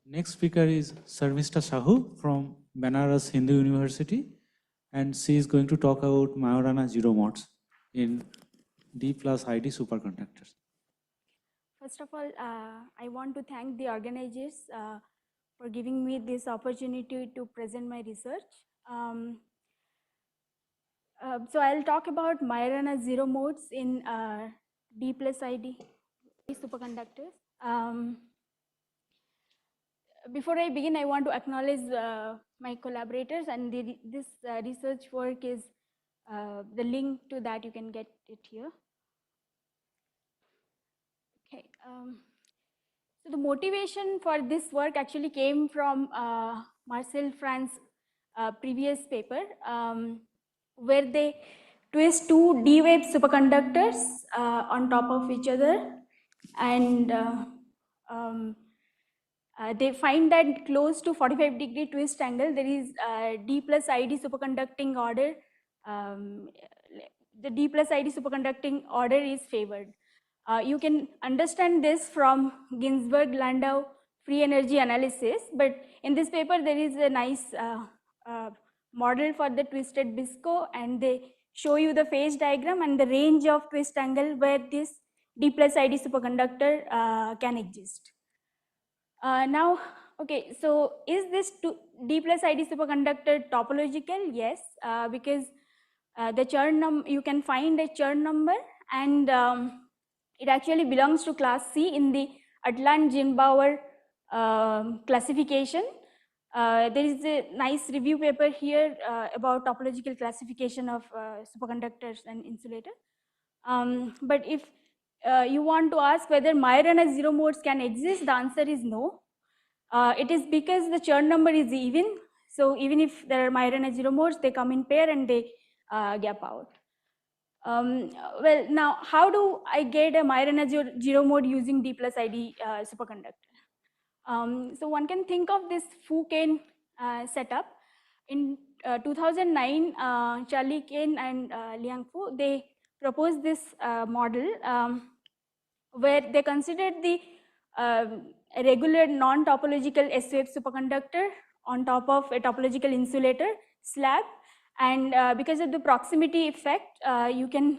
Next speaker is Sharmistha Sahoo from Banaras Hindu University, and she is going to talk about Majorana zero modes in d+id superconductors. First of all, I want to thank the organizers for giving me this opportunity to present my research. So I'll talk about Majorana zero modes in d+id superconductors. Before I begin, I want to acknowledge my collaborators, and this research work is the link to that, you can get it here. Okay. So the motivation for this work actually came from Marcel Franz's previous paper, where they twist two d-wave superconductors on top of each other, and they find that close to 45-degree twist angle, there is d+id superconducting order. The d+id superconducting order is favored. You can understand this from Ginzburg-Landau free energy analysis, but in this paper there is a nice model for the twisted BISCO, and they show you the phase diagram and the range of twist angle where this d+id superconductor can exist. Now, okay, so is this d+id superconductor topological? Yes, because the Chern you can find a Chern number, and it actually belongs to class C in the Atlan-Ginbauer classification. There is a nice review paper here about topological classification of superconductors and insulator. But if you want to ask whether Majorana zero modes can exist, the answer is no. It is because the Chern number is even. So even if there are Majorana zero modes, they come in pair and they gap out. Well, now how do I get a Majorana zero mode using d+id superconductor? So one can think of this Fu-Kane setup. In 2009, Charlie Kane and Liang Fu, they proposed this model where they considered the a regular non-topological S-wave superconductor on top of a topological insulator slab, and because of the proximity effect, you can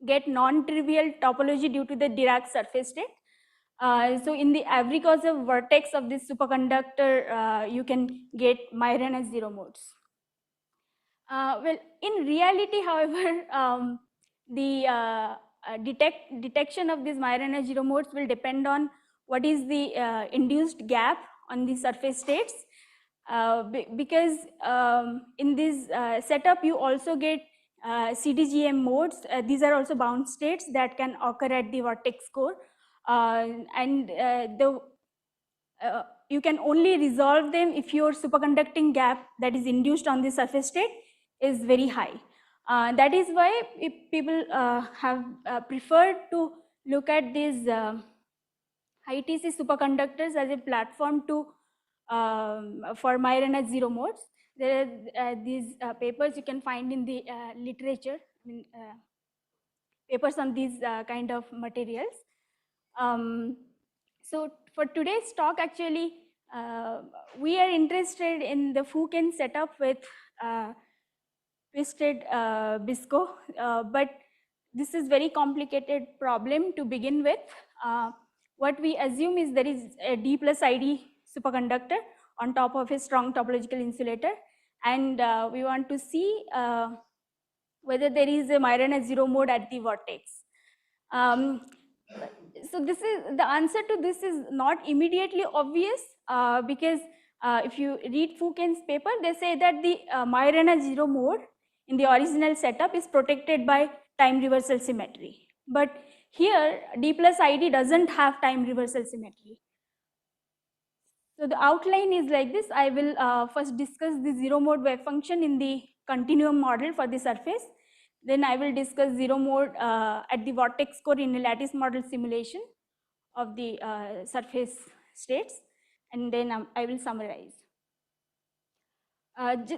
get non-trivial topology due to the Dirac surface state. So in the Abrikosov vertex of this superconductor, you can get Majorana zero modes. Well, in reality, however, the detection of these Majorana zero modes will depend on what is the induced gap on the surface states, because in this setup you also get CDGM modes. These are also bound states that can occur at the vertex core, and you can only resolve them if your superconducting gap that is induced on the surface state is very high. That is why people have preferred to look at these high TC superconductors as a platform to for Majorana zero modes. There are these papers you can find in the literature, I mean, papers on these kind of materials. So for today's talk, actually, we are interested in the Fu-Kane setup with twisted BISCO, but this is very complicated problem to begin with. What we assume is there is a d+id superconductor on top of a strong topological insulator, and we want to see whether there is a Majorana zero mode at the vertex. So this is the answer to this is not immediately obvious, because if you read Fu-Kane's paper, they say that the Majorana zero mode in the original setup is protected by time reversal symmetry. But here d+id doesn't have time reversal symmetry. So the outline is like this. I will first discuss the zero mode wave function in the continuum model for the surface. Then I will discuss zero mode at the vortex core in a lattice model simulation of the surface states, and then I will summarize.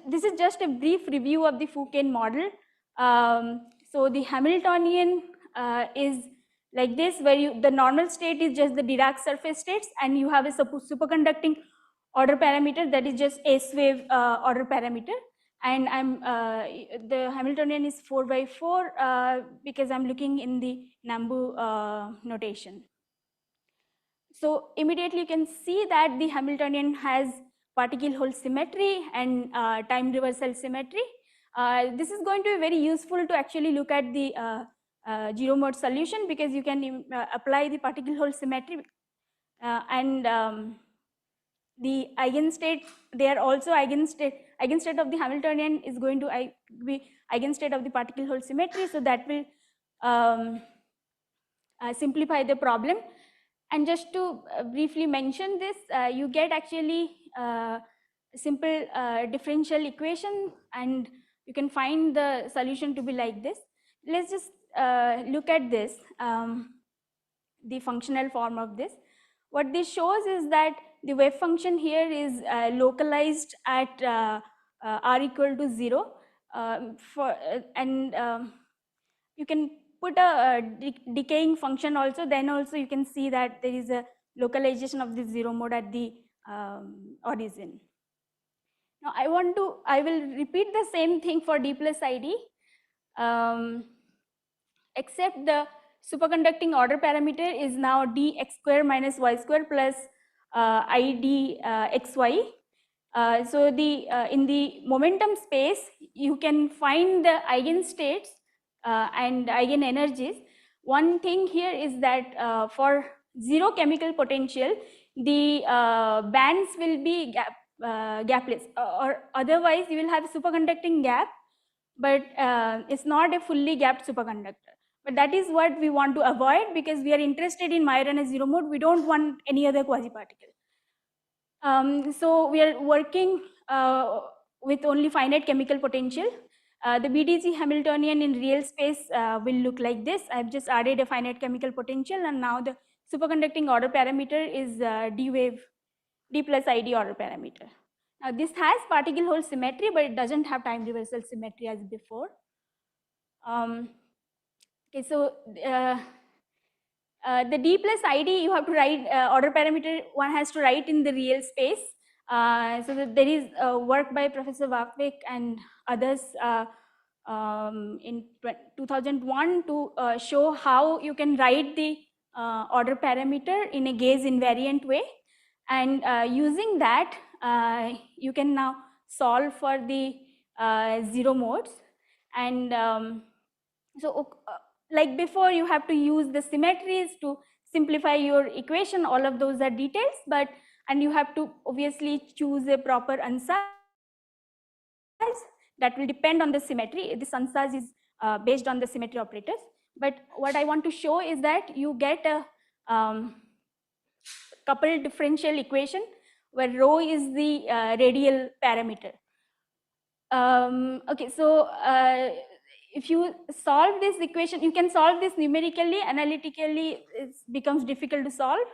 This is just a brief review of the Fu-Kane model. So the Hamiltonian is like this, where the normal state is just the Dirac surface states, and you have a superconducting order parameter that is just S-wave order parameter. And the Hamiltonian is 4×4 because I'm looking in the Nambu notation. So immediately you can see that the Hamiltonian has particle-hole symmetry and time reversal symmetry. This is going to be very useful to actually look at the zero mode solution, because you can apply the particle-hole symmetry and the eigenstate. They are also eigenstate. Eigenstate of the Hamiltonian is going to be eigenstate of the particle-hole symmetry, so that will simplify the problem. And just to briefly mention this, you get actually a simple differential equation, and you can find the solution to be like this. Let's just look at this, the functional form of this. What this shows is that the wave function here is localized at r equal to 0, you can put a decaying function also, then also you can see that there is a localization of the zero mode at the origin. Now I will repeat the same thing for d+id, except the superconducting order parameter is now dx² minus y² plus id xy. So in the momentum space, you can find the eigenstates and eigenenergies. One thing here is that for zero chemical potential, the bands will be gapless, or otherwise you will have a superconducting gap, but it's not a fully gapped superconductor. But that is what we want to avoid, because we are interested in Majorana zero mode. We don't want any other quasi-particle. So we are working with only finite chemical potential. The BDC Hamiltonian in real space will look like this. I've just added a finite chemical potential, and now the superconducting order parameter is d+id order parameter. Now this has particle-hole symmetry, but it doesn't have time reversal symmetry as before. Okay, so the d+id, you have to write order parameter, one has to write in the real space. So that there is work by Professor Vakvik and others in 2001 to show how you can write the order parameter in a gauge invariant way. And using that, you can now solve for the zero modes. And like before, you have to use the symmetries to simplify your equation. All of those are details, and you have to obviously choose a proper ansatz that will depend on the symmetry. This ansatz is based on the symmetry operators. But what I want to show is that you get a coupled differential equation where rho is the radial parameter. Okay, so if you solve this equation, you can solve this numerically. Analytically, it becomes difficult to solve.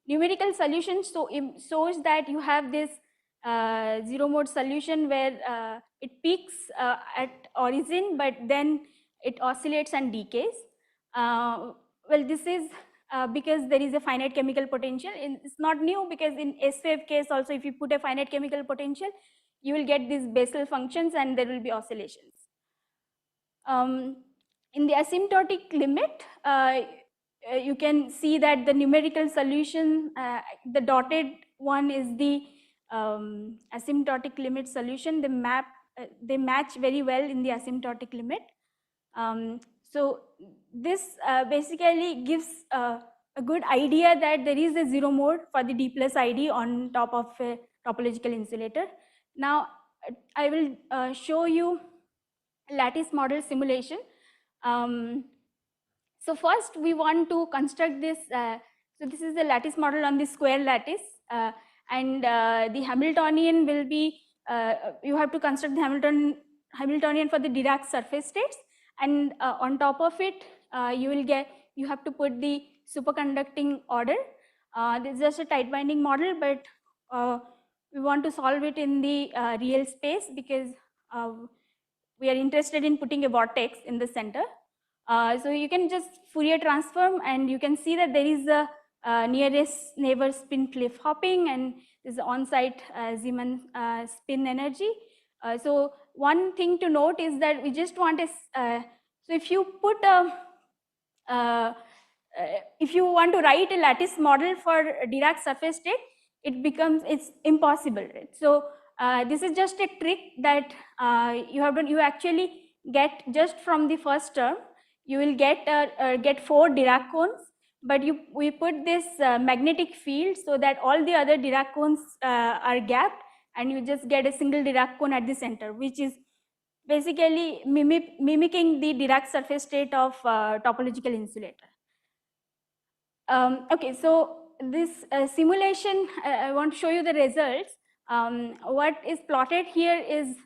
Numerical solution shows that you have this zero mode solution where it peaks at origin, but then it oscillates and decays. Well, this is because there is a finite chemical potential. It's not new, because in S-wave case also, if you put a finite chemical potential, you will get these Bessel functions and there will be oscillations. In the asymptotic limit, you can see that the numerical solution, the dotted one is the asymptotic limit solution. They match very well in the asymptotic limit. So this basically gives a good idea that there is a zero mode for the d+id on top of a topological insulator. Now I will show you lattice model simulation. So first we want to construct this. So this is the lattice model on the square lattice, and the Hamiltonian will be, you have to construct the Hamiltonian for the Dirac surface states, and on top of it you have to put the superconducting order. This is just a tight binding model, but we want to solve it in the real space because we are interested in putting a vortex in the center. So you can just Fourier transform, and you can see that there is a nearest neighbor spin flip hopping, and this is on-site Zeeman spin energy. So one thing to note is that we just want a, so if you put a, if you want to write a lattice model for Dirac surface state, it's impossible, right? So this is just a trick that you have done. You actually get just from the first term, you will get 4 Dirac cones, but we put this magnetic field so that all the other Dirac cones are gapped, and you just get a single Dirac cone at the center, which is basically mimicking the Dirac surface state of topological insulator. Okay, so this simulation, I want to show you the results. What is plotted here is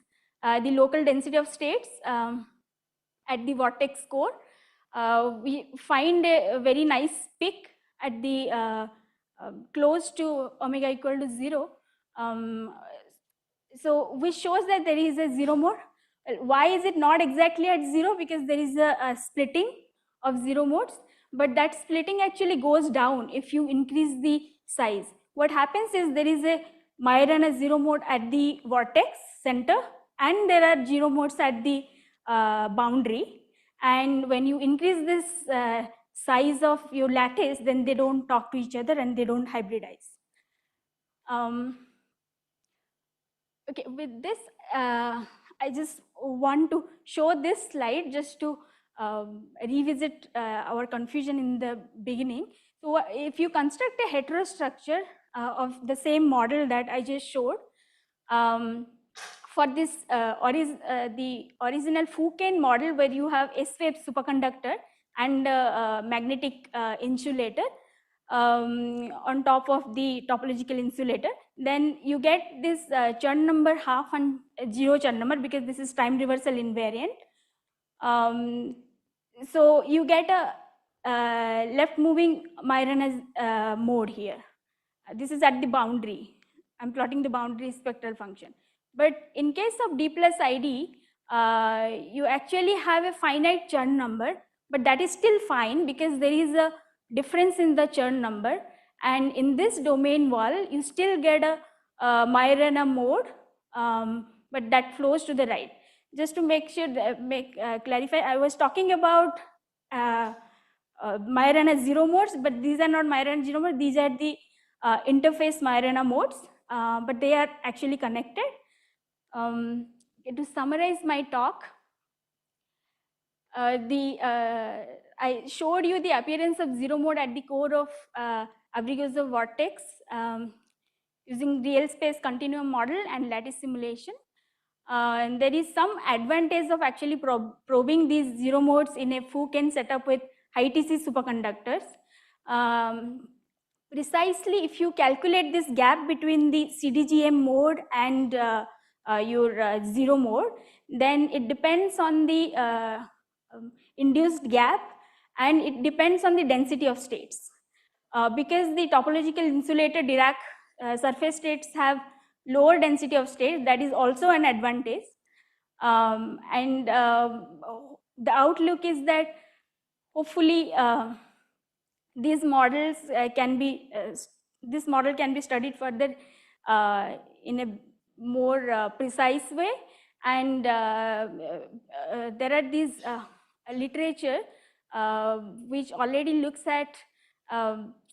the local density of states at the vortex core. We find a very nice peak at the close to omega equal to 0. So which shows that there is a 0 mode. Why is it not exactly at 0? Because there is a splitting of 0 modes, but that splitting actually goes down if you increase the size. What happens is there is a Majorana 0 mode at the vortex center, and there are 0 modes at the boundary. And when you increase this size of your lattice, then they don't talk to each other and they don't hybridize. Okay, with this, I just want to show this slide just to revisit our confusion in the beginning. So if you construct a heterostructure of the same model that I just showed, for this the original Foucault model, where you have S-wave superconductor and magnetic insulator on top of the topological insulator, then you get this Chern number half and 0 Chern number, because this is time reversal invariant. So you get a left moving Majorana mode here. This is at the boundary. I'm plotting the boundary spectral function. But in case of d+id, you actually have a finite Chern number, but that is still fine because there is a difference in the Chern number. And in this domain wall, you still get a Majorana mode, but that flows to the right. Just to make sure, clarify, I was talking about Majorana 0 modes, but these are not Majorana 0 modes. These are the interface Majorana modes, but they are actually connected. To summarize my talk, I showed you the appearance of 0 mode at the core of Abrigot's vortex using real space continuum model and lattice simulation. And there is some advantage of actually probing these 0 modes in a Foucault setup with high TC superconductors. Precisely, if you calculate this gap between the CDGM mode and your 0 mode, then it depends on the induced gap, and it depends on the density of states. Because the topological insulator Dirac surface states have lower density of states, that is also an advantage. And the outlook is that hopefully these models this model can be studied further in a more precise way. And there are these literature which already looks at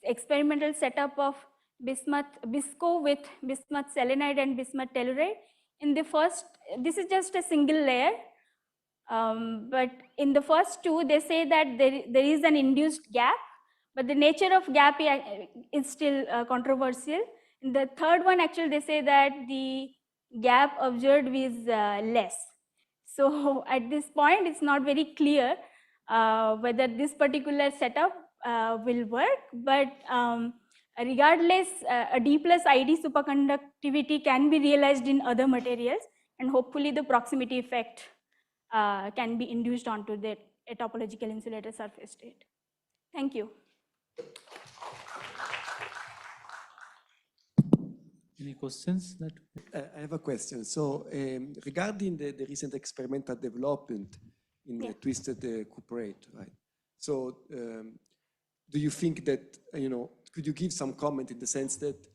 experimental setup of bismuth bisco with bismuth selenide and bismuth telluride. In the first, this is just a single layer, but in the first two, they say that there is an induced gap, but the nature of gap is still controversial. In the third one, actually, they say that the gap observed is less. So at this point, it's not very clear whether this particular setup will work, but regardless, a d+id superconductivity can be realized in other materials, and hopefully the proximity effect can be induced onto the topological insulator surface state. Thank you. Any questions? I have a question. So regarding the recent experimental development, in the twisted cuprate, right? So do you think that, could you give some comment in the sense that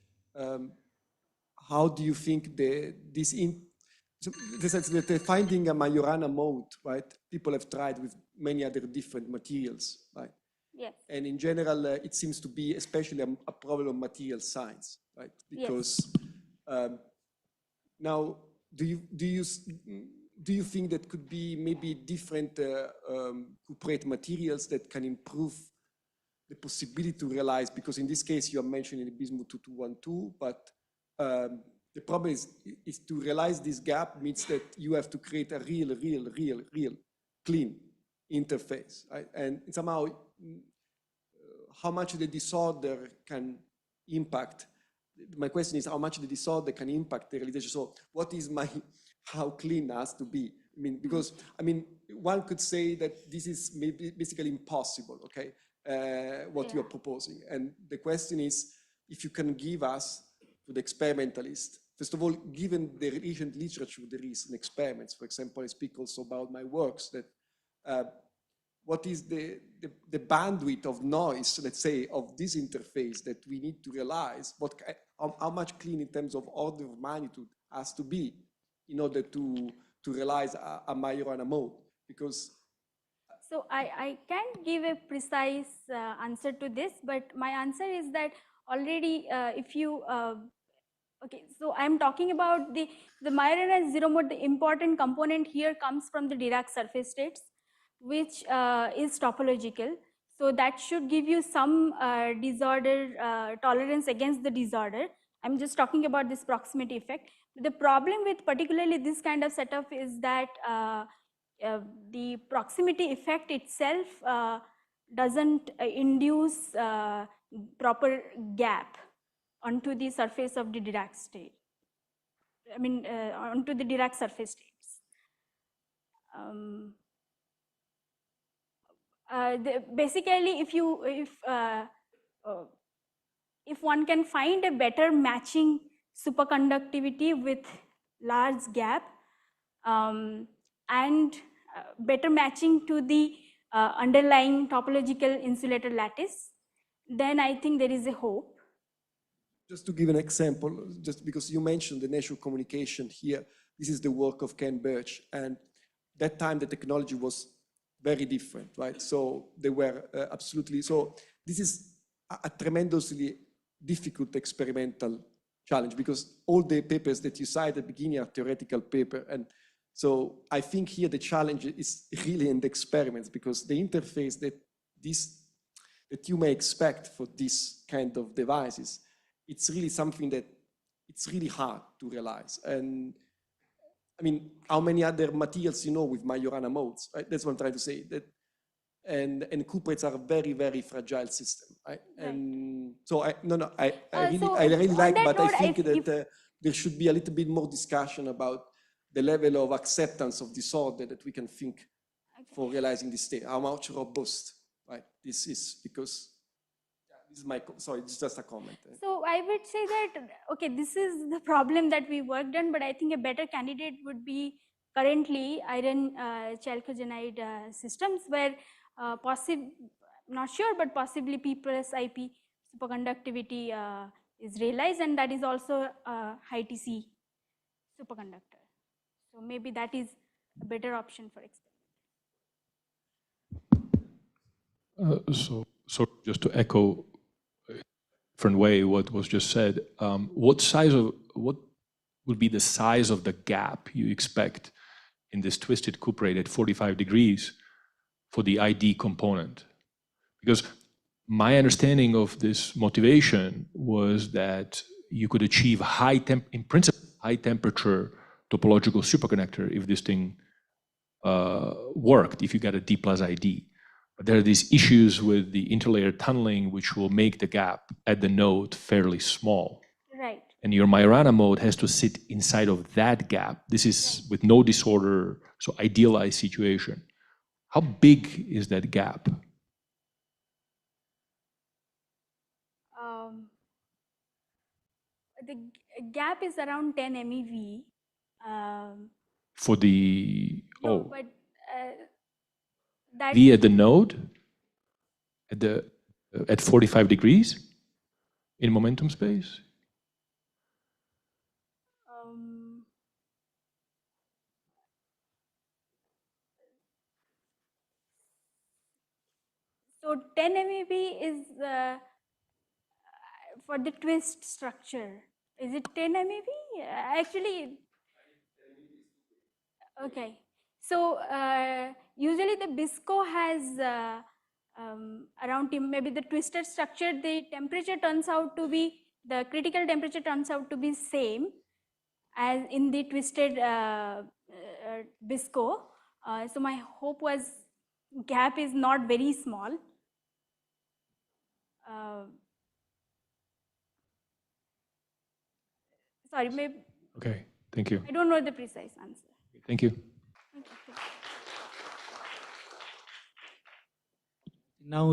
how do you think the sense that finding a Majorana mode, right? People have tried with many other different materials, right? Yes. And in general, it seems to be especially a problem of material science, right? Because now, do you think that could be maybe different cuprate materials that can improve the possibility to realize? Because in this case, you are mentioning the bismuth 2212, but the problem is to realize this gap means that you have to create a real clean interface, right? And somehow, how much the disorder can impact. My question is how much the disorder can impact the realization. So what is how clean has to be? I mean, because, one could say that this is maybe basically impossible, okay? What you are proposing. And the question is, if you can give us, to the experimentalist, first of all, given the recent literature, there is in experiments, for example, I speak also about my works, that what is the bandwidth of noise, let's say, of this interface that we need to realize, how much clean in terms of order of magnitude has to be in order to realize a Majorana mode? Because so I can't give a precise answer to this, but my answer is that already if you okay, so I'm talking about the Majorana zero mode. The important component here comes from the Dirac surface states, which is topological. So that should give you some disorder tolerance against the disorder. I'm just talking about this proximity effect. The problem with particularly this kind of setup is that the proximity effect itself doesn't induce proper gap onto the surface of the Dirac state. Onto the Dirac surface states. Basically, if one can find a better matching superconductivity with large gap and better matching to the underlying topological insulator lattice, then I think there is a hope. Just to give an example, just because you mentioned the nature of communication here, this is the work of Ken Birch, and that time the technology was very different, right? So they were absolutely, so this is a tremendously difficult experimental challenge because all the papers that you cite at the beginning are theoretical paper. And so I think here the challenge is really in the experiments because the interface that you may expect for this kind of devices, it's really something that it's really hard to realize. And how many other materials with Majorana modes, right? That's what I'm trying to say. That, and cuprates are a very, very fragile system, right? Right. And so I really like, but I think that there should be a little bit more discussion about the level of acceptance of disorder that we can think for realizing this state, how much robust, right? This is because this is sorry, it's just a comment. So I would say that, okay, this is the problem that we worked on, but I think a better candidate would be currently iron chalcogenide systems where not sure, but possibly P plus IP superconductivity is realized, and that is also high TC superconductor. So maybe that is a better option for experiment. So just to echo different way what was just said, what would be the size of the gap you expect in this twisted cuprate at 45 degrees for the ID component? Because my understanding of this motivation was that you could achieve in principle, high temperature topological superconductor if this thing worked, if you got a d+id. But there are these issues with the interlayer tunneling, which will make the gap at the node fairly small. Right. And your Majorana mode has to sit inside of that gap. This is with no disorder, so idealized situation. How big is that gap? The gap is around 10 MeV. For the, no, but that V at the node at 45 degrees in momentum space? So 10 MeV is for the twist structure. Is it 10 MeV? Actually, okay. So usually the BISCO has around maybe the twisted structure, the temperature turns out to be, the critical temperature turns out to be same as in the twisted BISCO. So my hope was gap is not very small. Sorry, maybe. Okay, thank you. I don't know the precise answer. Thank you. Thank you. Now